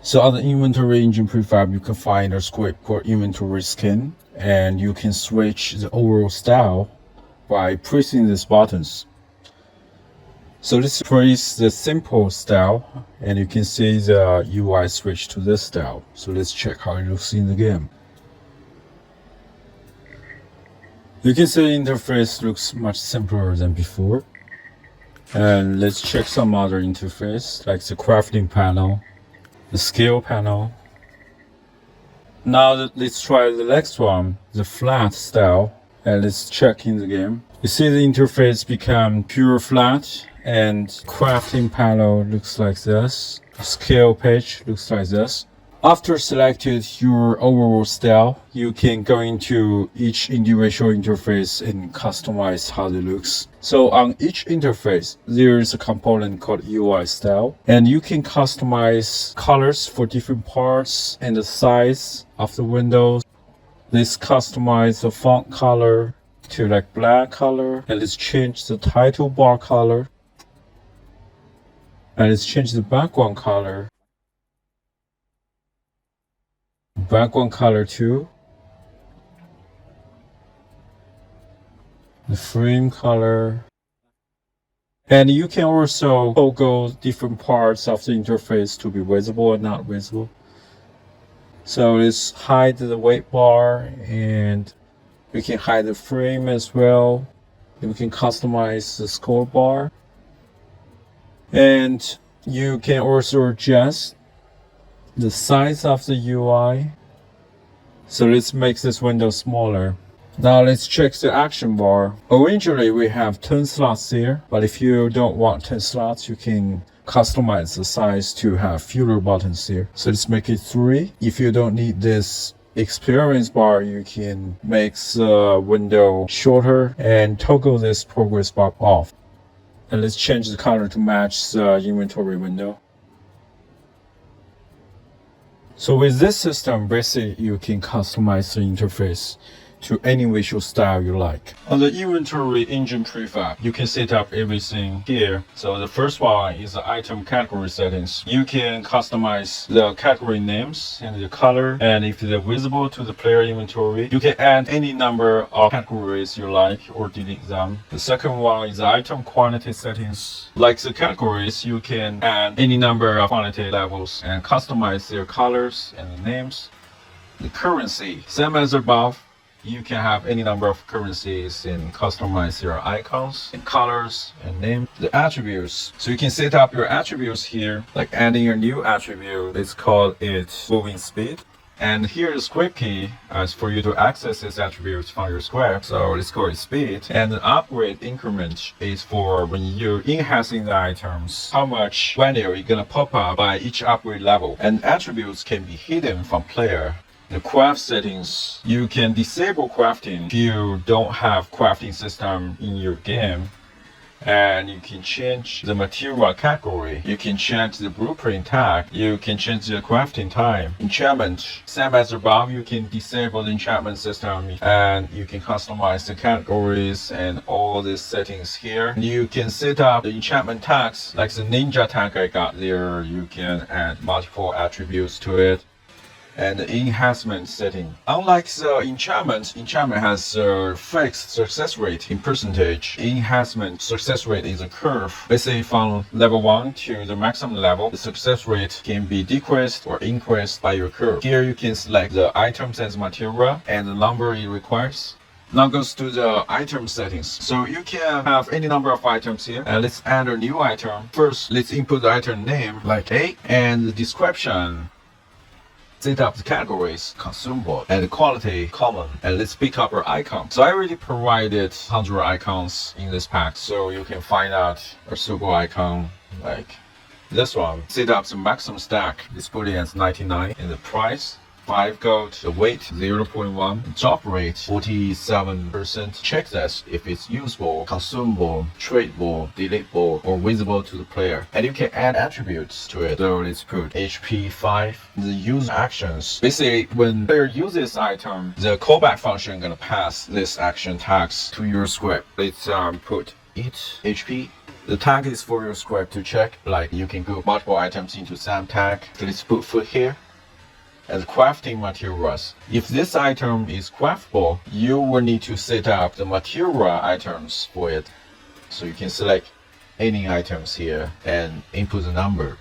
So on the inventory engine prefab, you can find a script called inventory skin, and you can switch the overall style by pressing these buttons. So let's press the simple style, and you can see the UI switch to this style. So let's check how it looks in the game. You can see the interface looks much simpler than before. And let's check some other interface, like the crafting panel, the scale panel. Now let's try the next one, the flat style, and let's check in the game. You see the interface become pure flat, and crafting panel looks like this. The scale page looks like this. After selected your overall style, you can go into each individual interface and customize how it looks. So on each interface, there is a component called UI style, and you can customize colors for different parts and the size of the windows. Let's customize the font color to like black color, and let's change the title bar color, and let's change the background color. Background color too. The frame color. And you can also toggle different parts of the interface to be visible or not visible. So let's hide the weight bar, and we can hide the frame as well. And we can customize the scroll bar. And you can also adjust the size of the UI. So let's make this window smaller. Now let's check the action bar. Originally we have 10 slots here, but if you don't want 10 slots, you can customize the size to have fewer buttons here. So let's make it 3. If you don't need this experience bar, you can make the window shorter and toggle this progress bar off. And let's change the color to match the inventory window. So with this system, basically you can customize the interface to any visual style you like. On the inventory engine prefab, you can set up everything here. So the first one is the item category settings. You can customize the category names and the color, and if they're visible to the player inventory, you can add any number of categories you like or delete them. The second one is the item quantity settings. Like the categories, you can add any number of quantity levels and customize their colors and the names. The currency, same as above. You can have any number of currencies and customize your icons and colors and name. The attributes. So you can set up your attributes here, like adding a new attribute. Let's call it moving speed. And here is script key as for you to access this attribute from your script. So let's call it speed. And the upgrade increment is for when you're enhancing the items, how much value is gonna pop up by each upgrade level. And attributes can be hidden from player. The craft settings, you can disable crafting if you don't have crafting system in your game, and you can change the material category. You can change the blueprint tag. You can change the crafting time. Enchantment, same as above, you can disable the enchantment system, and you can customize the categories and all these settings here. You can set up the enchantment tags, like the ninja tag I got there. You can add multiple attributes to it. And the enhancement setting. Unlike the enchantment has a fixed success rate in percentage. Enhancement success rate is a curve. Basically from level 1 to the maximum level, the success rate can be decreased or increased by your curve. Here you can select the items as material and the number it requires. Now goes to the item settings. So you can have any number of items here. And let's add a new item. First, let's input the item name like A and the description. Set up the categories, consumable, and the quality, common, and let's pick up our icon. So I already provided 100 icons in this pack, so you can find out a suitable icon like this one. Set up the maximum stack. Let's put it as 99, and the price 5 gold, the weight 0.1, drop rate 47%. Check this if it's usable, consumable, tradable, deletable, or visible to the player. And you can add attributes to it. So let's put HP 5. The user actions. Basically, when player uses item, the callback function gonna pass this action tags to your script. Let's put eat HP The tag is for your script to check, like you can group multiple items into some tag. Let's put food here. As crafting materials. If this item is craftable, you will need to set up the material items for it. So you can select any items here and input the number.